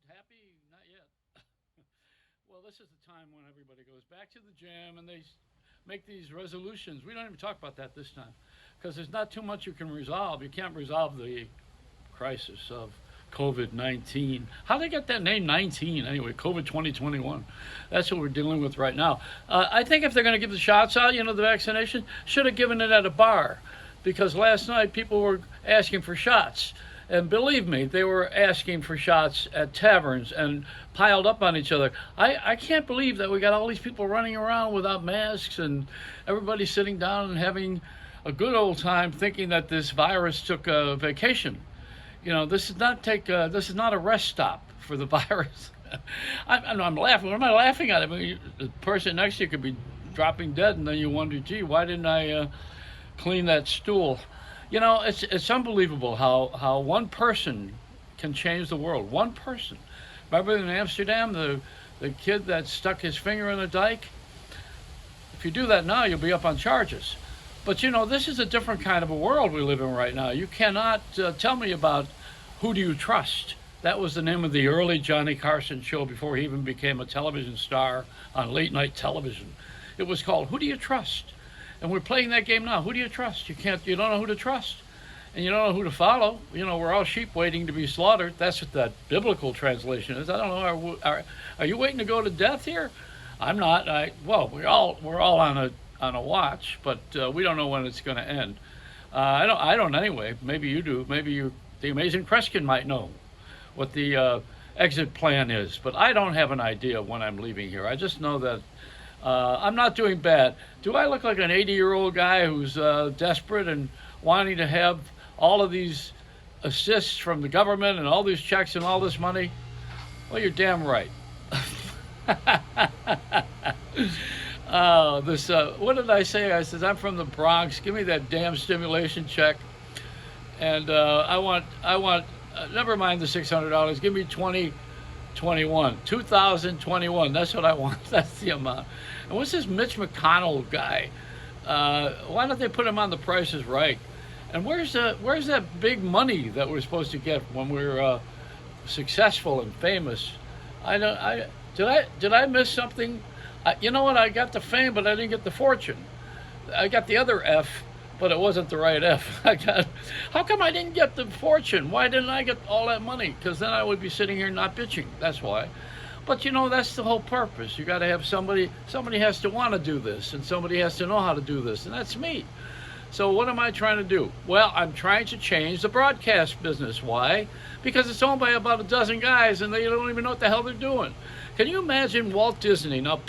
Happy? Not yet. Well, this is the time when everybody goes back to the gym and they make these resolutions. We don't even talk about that this time because there's not too much you can resolve. You can't resolve the crisis of COVID 19. How they get that name 19 anyway? COVID 2021. That's what we're dealing with right now. I think if they're going to give the shots out, the vaccination, should have given it at a bar because last night people were asking for shots. And believe me, they were asking for shots at taverns and piled up on each other. I can't believe that we got all these people running around without masks and everybody sitting down and having a good old time thinking that this virus took a vacation. This is not a rest stop for the virus. I'm laughing. What am I laughing at? I mean, the person next to you could be dropping dead, and then you wonder, gee, why didn't I clean that stool? It's unbelievable how one person can change the world. One person. Remember in Amsterdam, the kid that stuck his finger in the dike? If you do that now, you'll be up on charges. But this is a different kind of a world we live in right now. You cannot tell me about who do you trust. That was the name of the early Johnny Carson show before he even became a television star on late night television. It was called Who Do You Trust? And we're playing that game now. Who do you trust? You don't know who to trust. And you don't know who to follow. We're all sheep waiting to be slaughtered. That's what that biblical translation is. I don't know. Are you waiting to go to death here? I'm not. We're all on a watch, but we don't know when it's going to end. I don't anyway. Maybe you do. The Amazing Kreskin might know what the exit plan is, but I don't have an idea when I'm leaving here. I just know that I'm not doing bad. Do I look like an 80-year-old guy who's desperate and wanting to have all of these assists from the government and all these checks and all this money? Well, you're damn right. What did I say? I said, I'm from the Bronx. Give me that damn stimulation check. And I want, never mind the $600. Give me 2021. That's what I want. That's the amount. And what's this Mitch McConnell guy? Why don't they put him on The Price is Right? And where's that big money that we're supposed to get when we're successful and famous? Did I miss something? You know what? I got the fame, but I didn't get the fortune. I got the other F, but it wasn't the right F. How come I didn't get the fortune? Why didn't I get all that money? Because then I would be sitting here not bitching. That's why. But that's the whole purpose. You got to have somebody has to want to do this, and somebody has to know how to do this, and that's me. So what am I trying to do? Well, I'm trying to change the broadcast business. Why? Because it's owned by about a dozen guys, and they don't even know what the hell they're doing. Can you imagine Walt Disney? Now,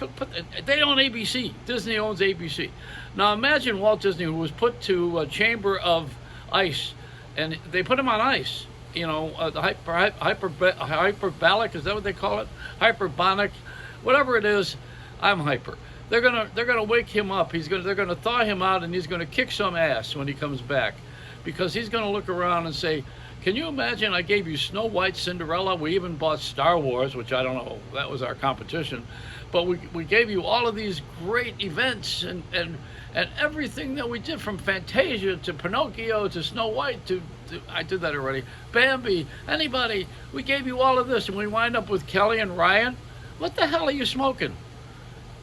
they own ABC. Disney owns ABC. Now, imagine Walt Disney, who was put to a chamber of ice, and they put him on ice. The hyperbolic, is that what they call it? Hyperbonic, whatever it is. I'm hyper. They're gonna wake him up. They're gonna thaw him out, and he's gonna kick some ass when he comes back, because he's gonna look around and say, can you imagine I gave you Snow White, Cinderella? We even bought Star Wars, which I don't know, that was our competition. But we gave you all of these great events and everything that we did, from Fantasia to Pinocchio to Snow White to I did that already, Bambi, anybody. We gave you all of this, and we wind up with Kelly and Ryan. What the hell are you smoking?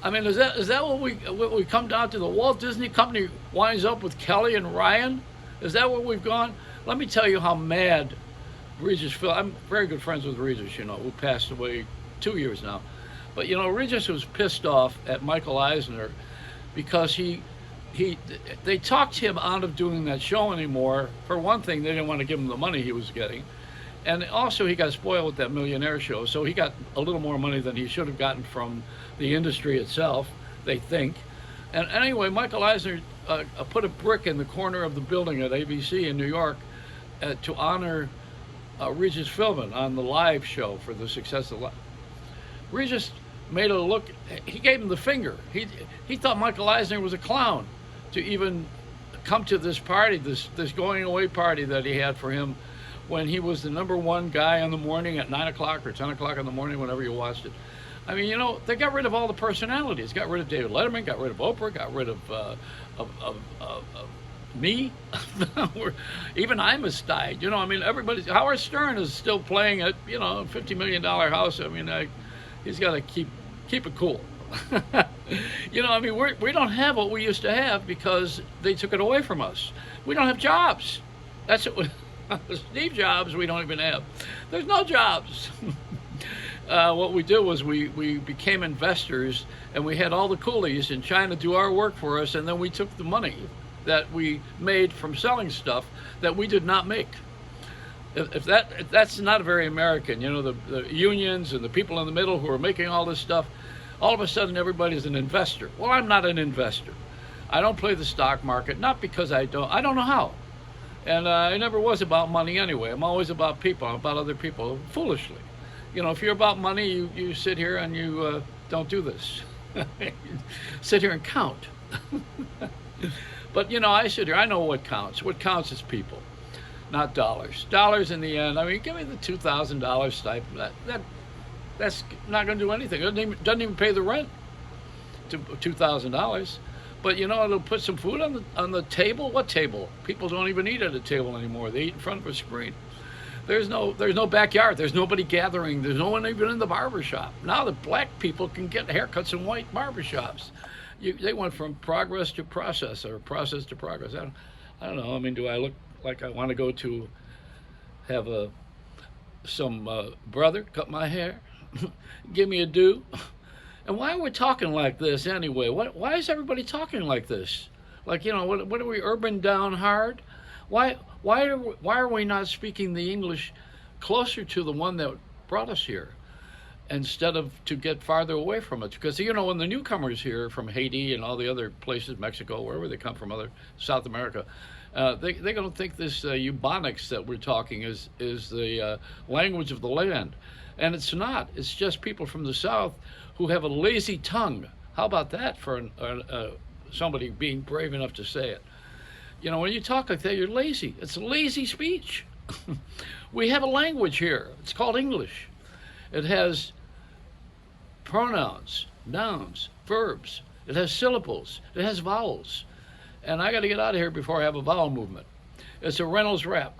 I mean, is that what we come down to? The Walt Disney Company winds up with Kelly and Ryan? Is that where we've gone? Let me tell you how mad Regis Phil. I'm very good friends with Regis, who passed away 2 years now. But Regis was pissed off at Michael Eisner because they talked him out of doing that show anymore. For one thing, they didn't want to give him the money he was getting. And also, he got spoiled with that Millionaire show, so he got a little more money than he should have gotten from the industry itself, they think. And anyway, Michael Eisner put a brick in the corner of the building at ABC in New York to honor Regis Philbin on the live show for the success of Regis made a look. He gave him the finger. He thought Michael Eisner was a clown to even come to this party, this going away party that he had for him when he was the number one guy in the morning at 9 o'clock or 10 o'clock in the morning, whenever you watched it. I mean, they got rid of all the personalities. Got rid of David Letterman, got rid of Oprah, got rid of Me? Even Imus died. I mean, everybody's. Howard Stern is still playing at, $50 million house. I mean, he's got to keep it cool. I mean, we don't have what we used to have because they took it away from us. We don't have jobs. That's it. Steve Jobs, we don't even have. There's no jobs. What we did was we became investors, and we had all the coolies in China do our work for us, and then we took the money that we made from selling stuff that we did not make. If that's not very American, the unions and the people in the middle who are making all this stuff, all of a sudden everybody's an investor. Well, I'm not an investor. I don't play the stock market, not because I don't know how. And it never was about money anyway. I'm always about people. I'm about other people, foolishly. If you're about money, you sit here and you don't do this. Sit here and count. But, I sit here, I know what counts. What counts is people, not dollars. Dollars in the end, I mean, give me the $2,000 stipend. That's not going to do anything. It doesn't even pay the rent to $2,000. But, it'll put some food on the table. What table? People don't even eat at a table anymore. They eat in front of a screen. There's no backyard. There's nobody gathering. There's no one even in the barber shop. Now the black people can get haircuts in white barber shops. They went from progress to process, or process to progress. I don't know. I mean, do I look like I want to go to have some brother cut my hair, give me a do? And why are we talking like this anyway? Why is everybody talking like this? Like, what are we, urban down hard? Why are we not speaking the English closer to the one that brought us here, instead of to get farther away from it? Because, when the newcomers here from Haiti and all the other places, Mexico, wherever they come from, other South America, they're going to think this Ebonics that we're talking is the language of the land. And it's not. It's just people from the South who have a lazy tongue. How about that for somebody being brave enough to say it? When you talk like that, you're lazy. It's lazy speech. We have a language here. It's called English. It has pronouns, nouns, verbs. It has syllables. It has vowels. And I got to get out of here before I have a vowel movement. It's a Reynolds wrap.